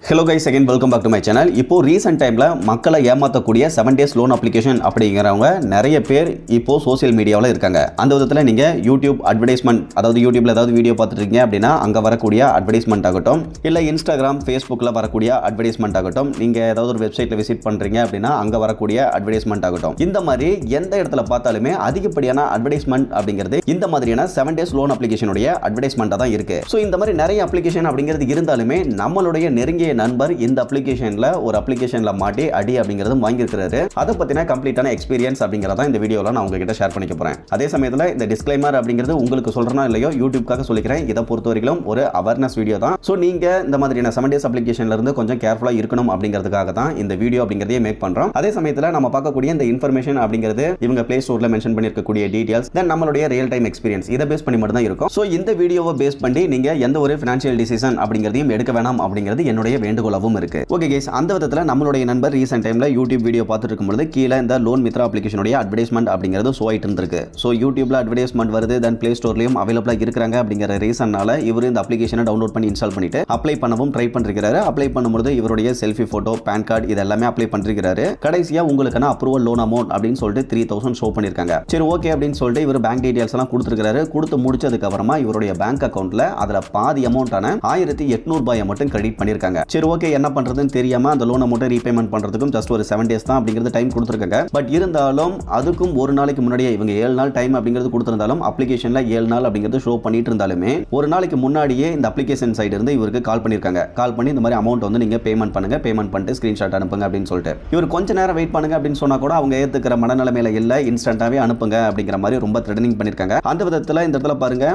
Hello guys, again welcome back to my channel. இப்போ recent டைமில் மக்களை ஏமாற்றக்கூடிய 7 days லோன் அப்ளிகேஷன் அப்படிங்கிறவங்க நிறைய பேர் இப்போ சோசியல் மீடியாவில் இருக்காங்க. அந்த விதத்தில் நீங்கள் யூடியூப் அட்வர்டைஸ்மெண்ட், அதாவது யூடியூப்ல ஏதாவது வீடியோ பார்த்துருக்கீங்க அப்படின்னா அங்கே வரக்கூடிய அட்வர்டைஸ்மெண்ட் ஆகட்டும், இல்லை இன்ஸ்டாகிராம் ஃபேஸ்புக்கில் வரக்கூடிய அட்வர்டைஸ்மெண்ட் ஆகட்டும், நீங்கள் ஏதாவது ஒரு வெப்சைட்டில் விசிட் பண்ணுறீங்க அப்படின்னா அங்கே வரக்கூடிய அட்வர்டைஸ்மெண்ட் ஆகட்டும், இந்த மாதிரி எந்த இடத்துல பார்த்தாலுமே அதிகப்படியான அட்வர்டைஸ்மெண்ட் அப்படிங்கிறது இந்த மாதிரியான 7 days லோன் அப்ளிகேஷனுடைய அட்வர்டைஸ்மெண்ட்டாக தான் இருக்குது. ஸோ இந்த மாதிரி நிறைய அப்ளிகேஷன் அப்படிங்கிறது இருந்தாலுமே நம்மளுடைய நெருங்கிய நண்பர் இந்த அப்ளிகேஷன்ல மாட்டி அடி அப்படிங்கிறது வாங்கியிருக்கிறாரு. அதை பத்தின கம்ப்ளீட்டான எக்ஸ்பீரியன்ஸ் அப்படிங்கறத இந்த வீடியோல நான் உங்ககிட்ட ஷேர் பண்ணிக்க போறேன். அதே சமயத்துல இந்த டிஸ்க்ளைமர் அப்படிங்கிறது உங்களுக்கு சொல்றேனா இல்லையோ யூடியூப்காக சொல்லிக்கிறேன். இதை பொறுத்தவரைக்கும் ஒரு அவேர்னஸ் வீடியோ தான். ஸோ நீங்க இந்த மாதிரியான 7 days அப்ளிகேஷன்ல இருந்து கொஞ்சம் கேர்ஃபுல்லா இருக்கணும் அப்படிங்கிறதுக்காக தான் இந்த வீடியோ அப்படிங்கிறதையே மேக் பண்றோம். அதே சமயத்துல நம்ம பார்க்கக்கூடிய இந்த இன்ஃபர்மேஷன் அப்படிங்கிறது இவங்க பிளே ஸ்டோர்ல மென்ஷன் பண்ணிருக்கக்கூடிய டீடைல்ஸ் தென் நம்மளுடைய ரியல் டைம் எக்ஸ்பீரியன்ஸ் இதை பேஸ் பண்ணி மட்டும் தான் இருக்கும். ஸோ இந்த வீடியோவை பேஸ் பண்ணி நீங்க எந்த ஒரு ஃபினான்ஷியல் டிசிஷன் அப்படிங்கிறதையும் எடுக்க வேணாம் அப்படிங்கிறது என்னுடைய வேண்டுகோள் இருக்கு. ஓகே गाइस, அந்த விதத்துல நம்மளுடைய நண்பர் ரீசன்ட் டைம்ல யூடியூப் வீடியோ பார்த்துட்டு இருக்கும்போது கீழ இந்த லோன் மித்ரா அப்ளிகேஷனுடைய அட்வர்டைஸ்மெண்ட் அப்படிங்கிறது ஷோ ஆயிட்டு இருந்திருக்கு. ஸோ யூடியூப்ல அட்வர்டைஸ்மெண்ட் வருது, தென் பிளே ஸ்டோர்லயும் அவைலபிளா இருக்கிறாங்க அப்படிங்கிற ரீசன்னால இவர் இந்த அப்ளிகேஷனை டவுன்லோட் பண்ணி இன்ஸ்டால் பண்ணிட்டு அப்ளை பண்ணவும் ட்ரை பண்ணிருக்காரு. அப்ளை பண்ணும்போது இவருடைய செல்ஃபி போட்டோ, பேன் கார்டு இது எல்லாமே அப்ளை பண்ணிருக்காரு. கடைசியா உங்களுக்கான அப்ரூவல் லோன் அமௌண்ட் அப்படின்னு சொல்லிட்டு 3000 ஷோ பண்ணிருக்காங்க. சரி ஓகே அப்படின்னு சொல்லிட்டு இவர் பேங்க் டீடைல்ஸ் எல்லாம் கொடுத்துருக்காரு. கொடுத்து முடிச்சதுக்கு அப்புறமா இவருடைய பேங்க் அக்கவுண்ட்ல அதுல பாதி அமௌண்டான 1800 ரூபாயை மட்டும் கிரெடிட் பண்ணிருக்காங்க. சரி ஓகே, என்ன பண்றதுன்னு தெரியாம அந்த லோன் அமௌண்ட் ரீபேமெண்ட் பண்றதுக்கும் ஜஸ்ட் ஒரு 7 days தான் அப்படிங்கிறது டைம் கொடுத்துருக்காங்க. பட் இருந்தாலும் அதுக்கும் ஒரு நாளைக்கு முன்னாடியே இவங்க 7 நாள் டைம் அப்படிங்கிறது கொடுத்திருந்தாலும் அப்ளிகேஷன்ல 7 நாள் அப்படிங்கிறது ஷோ பண்ணிட்டு இருந்தாலுமே ஒரு நாளைக்கு முன்னாடியே இந்த அப்ளிகேஷன் சைடு இருந்து இவருக்கு கால் பண்ணிருக்காங்க. கால் பண்ணி இந்த மாதிரி அமௌண்ட் வந்து நீங்க பேமெண்ட் பண்ணுங்க, பேமெண்ட் பண்ணிட்டு ஸ்கிரீன்ஷாட் அனுப்புங்க அப்படின்னு சொல்லிட்டு இவர் கொஞ்ச நேரம் வெயிட் பண்ணுங்க அப்படின்னு சொன்னா கூட அவங்க ஏத்துக்கிற மனநிலைமையில இல்ல, இன்ஸ்டன்டாவே அனுப்புங்க அப்படிங்கிற மாதிரி ரொம்ப த்ரெட்டனிங் பண்ணிருக்காங்க. அந்த விதத்துல இந்த இடத்துல பாருங்க,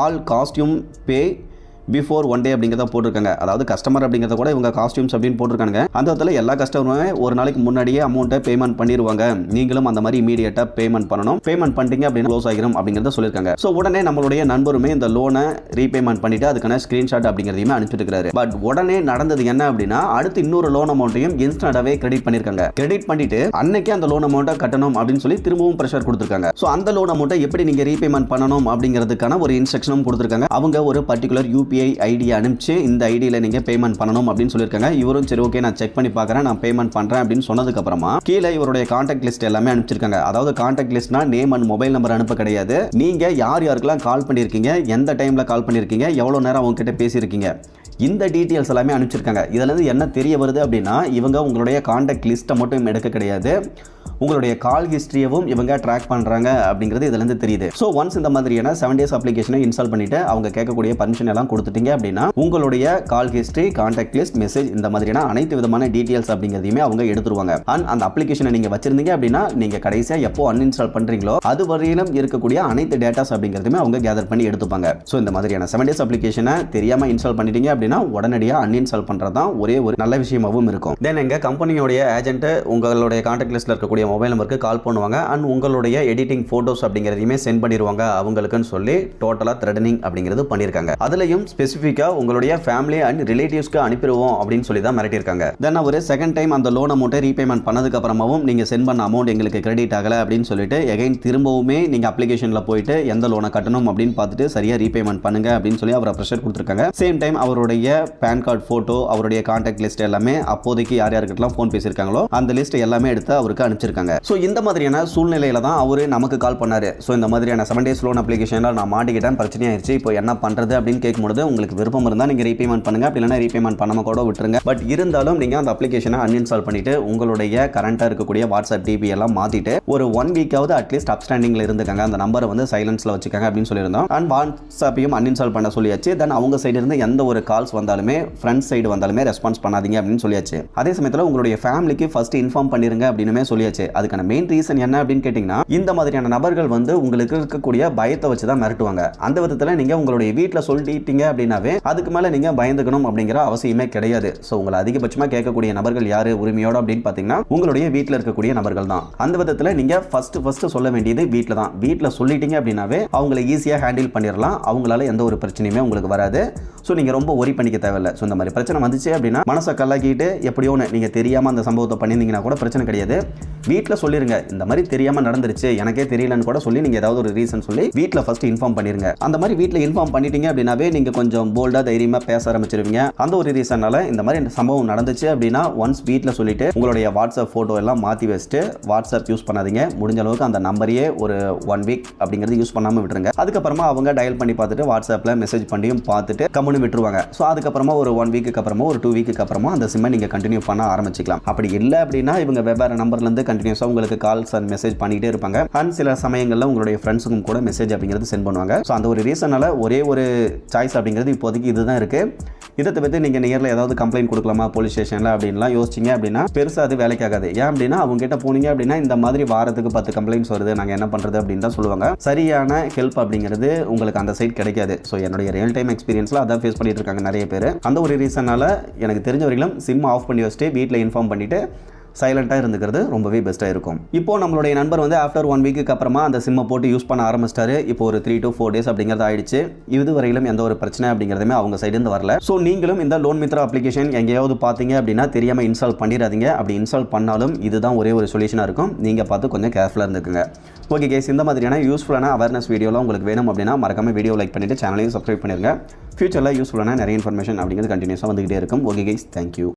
ஆல் காஸ்டியூம் பே பிஃபோர் 1 day அப்படிங்கிறத போட்டிருக்காங்க. அதாவது கஸ்டமர் அப்படிங்கிறத கூட இவங்க காஸ்டியூம்ஸ் அப்படின்னு போட்டிருக்காங்க. அந்த இடத்துல எல்லா கஸ்டமருமே ஒரு நாளைக்கு முன்னாடியே அமௌண்ட்டை பேமெண்ட் பண்ணிடுவாங்க. நீங்களும் அந்த மாதிரி இமீடியட்டா பேமெண்ட் பண்ணணும். பேமெண்ட் பண்ணிட்டீங்க அப்படின்னு க்ளோஸ் ஆகிரும் அப்படிங்கிறத சொல்லியிருக்காங்க. ஸோ உடனே நம்மளுடைய நண்பருமே இந்த லோனை ரீபேமெண்ட் பண்ணிட்டு அதுக்கான ஸ்கிரீன்ஷாட் அப்படிங்கிறதையுமே அனுப்பிச்சிருக்காரு. பட் உடனே நடந்தது என்ன அப்படின்னா அடுத்து இன்னொரு லோன் அமௌண்ட்டையும் இன்ஸ்டன்டாவே கிரெடிட் பண்ணிருக்காங்க. கிரெடிட் பண்ணிட்டு அன்னைக்கே அந்த லோன் அமௌண்ட்டை கட்டணும் அப்படின்னு சொல்லி திரும்பவும் ப்ரெஷர் கொடுத்துருக்காங்க. ஸோ அந்த லோன் அமௌண்ட்டை எப்படி நீங்க ரீபேமெண்ட் பண்ணணும் அப்படிங்கிறதுக்கான ஒரு இன்ஸ்ட்ரக்ஷனும் கொடுத்துருக்காங்க. அவங்க ஒரு பர்டிகுலர் UPI ஐடி அனுப்பிச்சு இந்த ஐடியில் நீங்க பேமெண்ட் பண்ணணும் அப்படின்னு சொல்லியிருக்காங்க. இவரும் சரி ஓகே நான் செக் பண்ணி பார்க்குறேன், நான் பேமெண்ட் பண்றேன் அப்படின்னு சொன்னதுக்கு அப்புறமா கீழே இவருடைய கான்டாக்ட் லிஸ்ட் எல்லாமே அனுப்பிச்சிருக்காங்க. அதாவது கான்டாக்ட் லிஸ்ட்னா நேம் அண்ட் மொபைல் நம்பர் அனுப்ப கிடையாது. நீங்க யார் யாருக்கெல்லாம் கால் பண்ணியிருக்கீங்க, எந்த டைம்ல கால் பண்ணியிருக்கீங்க, எவ்வளவு நேரம் அவங்க கிட்ட பேசியிருக்கீங்க, இந்த டீட்டெயில்ஸ் எல்லாமே அனுப்பிச்சிருக்காங்க. இதுல இருந்து என்ன தெரிய வருது அப்படின்னா இவங்க உங்களுடைய கான்டாக்ட் லிஸ்ட்டை மட்டும் எடுக்க கிடையாது, உங்களுடைய கால் ஹிஸ்டரியவும் இவங்க ட்ராக் பண்றாங்க அப்படிங்கிறது இதுல இருந்து தெரியுது. ஸோ ஒன்ஸ் இந்த மாதிரியான 7 days அப்ளிகேஷனை இன்ஸ்டால் பண்ணிட்டு அவங்க கேட்கக்கூடிய பர்மிஷன் எல்லாம் கொடுத்துட்டீங்க அப்படின்னா உங்களுடைய கால் ஹிஸ்டரி, கான்டாக்ட் லிஸ்ட், மெசேஜ் இந்த மாதிரியான அனைத்து விதமான டீட்டெயில்ஸ் அப்படிங்கிறதையுமே அவங்க எடுத்துருவாங்க. அண்ட் அந்த அப்ளிகேஷனை நீங்க வச்சிருந்தீங்க அப்படின்னா நீங்க கடைசியா எப்போ அன்இன்ஸ்டால் பண்றீங்களோ அது வரையிலும் இருக்கக்கூடிய அனைத்து டேட்டாஸ் அப்படிங்கிறதுமே அவங்க கேதர் பண்ணி எடுத்துப்பாங்க. ஸோ இந்த மாதிரியான 7 days அப்ளிகேஷனை தெரியாம இன்ஸ்டால் பண்ணிட்டீங்க அப்படின்னா உடனடியாக அன்இன்ஸ்டால் பண்றது தான் ஒரே ஒரு நல்ல விஷயமாகவும் இருக்கும். தென் எங்க கம்பெனியோடைய ஏஜென்ட் உங்களுடைய கான்டாக்ட் லிஸ்ட்ல இருக்கக்கூடிய மொபைல் நம்பருக்கு கால் பண்ணுவாங்க அண்ட் உங்களுடைய எடிட்டிங் போட்டோஸ் அப்படிங்கிறதையுமே சென்ட் பண்ணிடுவாங்க அவங்களுக்குன்னு சொல்லி டோட்டலா த்ரெட்டனிங் அப்படிங்கிறது பண்ணிருக்காங்க. அதுலயும் ஸ்பெசிஃபிக்கா உங்களுடைய ஃபேமிலி அண்ட் ரிலேட்டிவ்ஸ்க்கு அனுப்பிடுவோம் அப்படின்னு சொல்லி தான் மிரட்டியிருக்காங்க. தென் ஒரு செகண்ட் டைம் அந்த லோன் அமௌண்ட்டை ரீபேமெண்ட் பண்ணதுக்கு அப்புறமாவும் நீங்க சென்ட் பண்ண அமௌண்ட் எங்களுக்கு கிரெடிட் ஆகல அப்படின்னு சொல்லிட்டு எகைன் திரும்பவுமே நீங்க அப்ளிகேஷன்ல போயிட்டு எந்த லோனை கட்டணும் அப்படின்னு பார்த்துட்டு சரியா ரீபேமெண்ட் பண்ணுங்க அப்படின்னு சொல்லி அவரை ப்ரெஷர் கொடுத்துருக்காங்க. சேம் டைம் அவருடைய பேன் கார்டு போட்டோ, அவருடைய கான்டாக்ட் லிஸ்ட் எல்லாமே அப்போதைக்கு யார் யாருக்கிட்டலாம் ஃபோன் பேசியிருக்காங்களோ அந்த லிஸ்ட் எல்லாமே எடுத்து அவருக்கு அனுப்பிச்சிருக்காங்க. ஸோ இந்த மாதிரியான சூழ்நிலையில தான் அவரு நமக்கு கால் பண்ணாரு. ஸோ இந்த மாதிரியான 7 days லோன் அப்ளிகேஷன்ல நான் மாட்டிக்கிட்டேன், பிரச்சனையாயிருச்சு, இப்போ என்ன பண்றது அப்படின்னு கேட்கும்போது உங்களுக்கு விருப்பம் இருந்தால் நீங்க ரீபேமெண்ட் பண்ணுங்க, அப்படி இல்லைன்னா ரீபேமெண்ட் பண்ணாம கூட விட்டுருங்க. பட் இருந்தாலும் நீங்க அந்த அப்ளிகேஷனை அன்இன்ஸ்டால் பண்ணிட்டு உங்களுடைய கரண்டா இருக்கக்கூடிய வாட்ஸ்அப் டிபி எல்லாம் மாத்திட்டு ஒரு 1 வீக்காவது அட்லீஸ்ட் அப்ஸ்டாண்டிங்ல இருந்துக்காங்க, அந்த நம்பரை வந்து சைலன்ஸ்ல வச்சுக்காங்க அப்படின்னு சொல்லியிருந்தோம். அண்ட் வாட்ஸ்அப்பையும் அன்இன்ஸ்டால் பண்ண சொல்லியாச்சு. தென் அவங்க சைடு இருந்து எந்த ஒரு கால்ஸ் வந்தாலுமே ஃப்ரெண்ட்ஸ் சைடு வந்தாலுமே ரெஸ்பான்ஸ் பண்ணாதீங்க அப்படின்னு சொல்லியாச்சு. அதே சமயத்தில் உங்களுடைய ஃபேமிலிக்கு ஃபர்ஸ்ட் இன்ஃபார்ம் பண்ணிருங்க அப்படின்னு சொல்லியாச்சு. அதுக்கான மெயின் ரீசன் என்ன அப்படின்னு கேட்டீங்கன்னா இந்த மாதிரியான நபர்கள் வந்து உங்களுக்கு இருக்கக்கூடிய பயத்தை வச்சு தான் மிரட்டுவாங்க. அந்த விதத்தில் நீங்க உங்களுடைய வீட்டில் சொல்லிட்டீங்க அப்படின்னாவே அதுக்கு மேல நீங்க பயந்துக்கணும் அப்படிங்கிற அவசியமே கிடையாது. ஸோ உங்களை அதிகபட்சமா கேட்கக்கூடிய நபர்கள் யாரு உரிமையோட அப்படின்னு பார்த்தீங்கன்னா உங்களுடைய வீட்டில் இருக்கக்கூடிய நபர்கள் தான். அந்த விதத்தில் நீங்க ஃபர்ஸ்ட் சொல்ல வேண்டியது வீட்டில் தான். வீட்டில் சொல்லிட்டீங்க அப்படின்னாவே அவங்களை ஈஸியாக ஹேண்டில் பண்ணிடலாம், அவங்களால எந்த ஒரு பிரச்சனையுமே உங்களுக்கு வராது. ஸோ நீங்க ரொம்ப ஒரி பண்ணிக்க தேவையில்லை. ஸோ இந்த மாதிரி பிரச்சனை வந்துச்சு அப்படின்னா மனசை கல்லாக்கிட்டு எப்படியோ ஒன்று நீங்கள் தெரியாமல் அந்த சம்பவத்தை பண்ணியிருந்தீங்கன்னா கூட பிரச்சனை கிடையாது. வீட்டில் சொல்லிருங்க, இந்த மாதிரி தெரியாமல் நடந்துருச்சு, எனக்கே தெரியலன்னு கூட சொல்லி நீங்கள் ஏதாவது ஒரு ரீசன் சொல்லி வீட்டில் ஃபர்ஸ்ட் இன்ஃபார்ம் பண்ணிருங்க. அந்த மாதிரி வீட்டில் இன்ஃபார்ம் பண்ணிட்டீங்க அப்படின்னாவே நீங்கள் கொஞ்சம் போல்டாக தைரியமாக பேச ஆரம்பிச்சிருவீங்க. அந்த ஒரு ரீசனால இந்த மாதிரி சம்பவம் நடந்துச்சு அப்படின்னா ஒன்ஸ் வீட்டில் சொல்லிட்டு உங்களுடைய வாட்ஸ்அப் ஃபோட்டோ எல்லாம் மாற்றி வச்சுட்டு வாட்ஸ்அப் யூஸ் பண்ணாதீங்க. முடிஞ்ச அளவுக்கு அந்த நம்பரையே ஒரு 1 வீக் அப்படிங்கிறது யூஸ் பண்ணாமல் விட்டுருங்க. அதுக்கப்புறமா அவங்க டயல் பண்ணி பார்த்துட்டு வாட்ஸ்அப்பில் மெசேஜ் பண்ணியும் பார்த்துட்டு கம்முன்னு விட்டுருவாங்க. ஸோ அதுக்கப்புறமா ஒரு 1 வீக்கு அப்புறமா ஒரு 2 வீக்கு அப்புறமா அந்த சிம்மை நீங்கள் கண்டினியூ பண்ண ஆரம்பிச்சிக்கலாம். அப்படி இல்லை அப்படின்னா இவங்க வெவ்வேறு நம்பர்லேருந்து கண்டினியூஸாக உங்களுக்கு கால்ஸ் அண்ட் மெசேஜ் பண்ணிகிட்டே இருப்பாங்க. அண்ட் சில சமயங்களில் உங்களுடைய ஃப்ரெண்ட்ஸுக்கும் கூட மெசேஜ் அப்படிங்கிறது சென்ட் பண்ணுவாங்க. ஸோ அந்த ஒரு ரீசனால ஒரே ஒரு சாய்ஸ் அப்படிங்கிறது இப்போதைக்கு இதுதான் இருக்குது. இதை தவிர்த்து நீங்கள் நேரில் ஏதாவது கம்ப்ளைண்ட் கொடுக்கலாமா போலீஸ் ஸ்டேஷனில் அப்படின்லாம் யோசிச்சிங்க அப்படின்னா பெருசாக அது வேலைக்காகாது. ஏன் அப்படின்னா அவங்க கிட்ட போனீங்க அப்படின்னா இந்த மாதிரி வாரத்துக்கு 10 கம்ப்ளைண்ட்ஸ் வருது, நாங்கள் என்ன பண்ணுறது அப்படின்னு தான் சொல்லுவாங்க. சரியான ஹெல்ப் அப்படிங்கிறது உங்களுக்கு அந்த சைட் கிடைக்காது. ஸோ என்னுடைய ரியல் டைம் எக்ஸ்பீரியன்ஸில் அதான் ஃபேஸ் பண்ணிட்டு இருக்காங்க நிறைய பேர். அந்த ஒரு ரீசனால எனக்கு தெரிஞ்ச வரையிலும் சிம் ஆஃப் பண்ணி வச்சுட்டு வீட்டில் இன்ஃபார்ம் பண்ணிவிட்டு சைலண்ட்டாக இருந்துக்கிறது ரொம்பவே பெஸ்ட்டாக இருக்கும். இப்போ நம்மளுடைய நண்பர் வந்து ஆஃப்டர் 1 வீக்கு அப்புறமா அந்த சிம்மை போட்டு யூஸ் பண்ண ஆரம்பிச்சிட்டாரு. இப்போ ஒரு 3 to 4 days அப்படிங்கிறது ஆயிடுச்சு. இதுவரையிலும் எந்த ஒரு பிரச்சனை அப்படிங்கிறதுமே அவங்க சைடுந்து வரல. ஸோ நீங்களும் இந்த லோன் மித்ரா அப்ளிகேஷன் எங்கேயாவது பார்த்தீங்க அப்படின்னா தெரியாமல் இன்ஸ்டால் பண்ணிடாதீங்க. அப்படி இன்ஸ்டால் பண்ணாலும் இதுதான் ஒரே ஒரு சொல்யூஷனாக இருக்கும். நீங்கள் பார்த்து கொஞ்சம் கேர்ஃபுல்லாக இருந்துக்குங்க. ஓகே கேஸ், இந்த மாதிரியான யூஸ்ஃபுல்லான அவேர்னஸ் வீடியோலாம் உங்களுக்கு வேணும் அப்படின்னா மறக்காம வீடியோ லைக் பண்ணிவிட்டு சேனலையும் சப்ஸ்கிரைப் பண்ணிடுங்க. ஃபியூச்சரில் யூஸ்ஃபுல்லான நிறைய இன்ஃபர்மேஷன் அப்படிங்கிறது கண்டினியூஸாக வந்துகிட்டே இருக்கும். Okay guys, thank you.